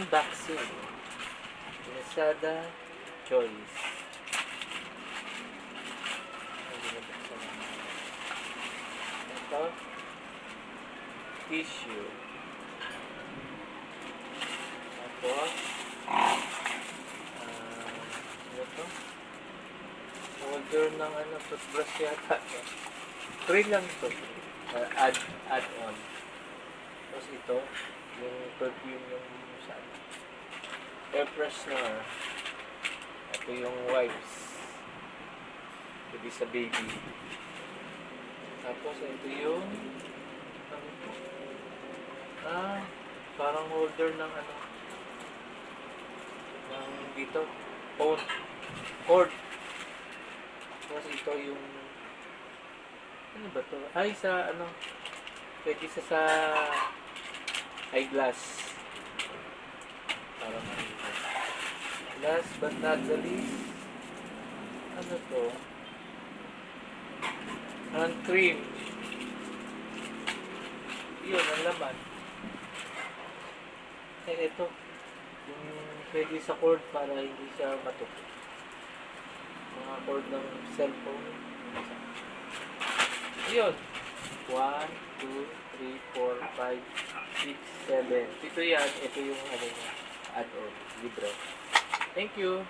Unboxing. Lazada Choice. Ito. Tissue. Tapos, ano to? Order ng toothbrush yata. Free lang to. Add-on. Tapos ito, yung perfume yung saan. Air freshener. Ito yung wipes. Pwede sa baby. Tapos ito yung parang holder ng ng dito. Phone. Cord. Tapos ito yung ano ba to? Ay, sa pwede sa eyeglass. Parang last but not the least, ano to? Hand cream. Yun, ang laman. Ito. Yung pwede sa cord para hindi siya matukot. Mga cord ng cellphone. Yun. 1, 2, 3, 4, 5, 6, 7. Ito yan. Ito yung add-on. Libre. Thank you.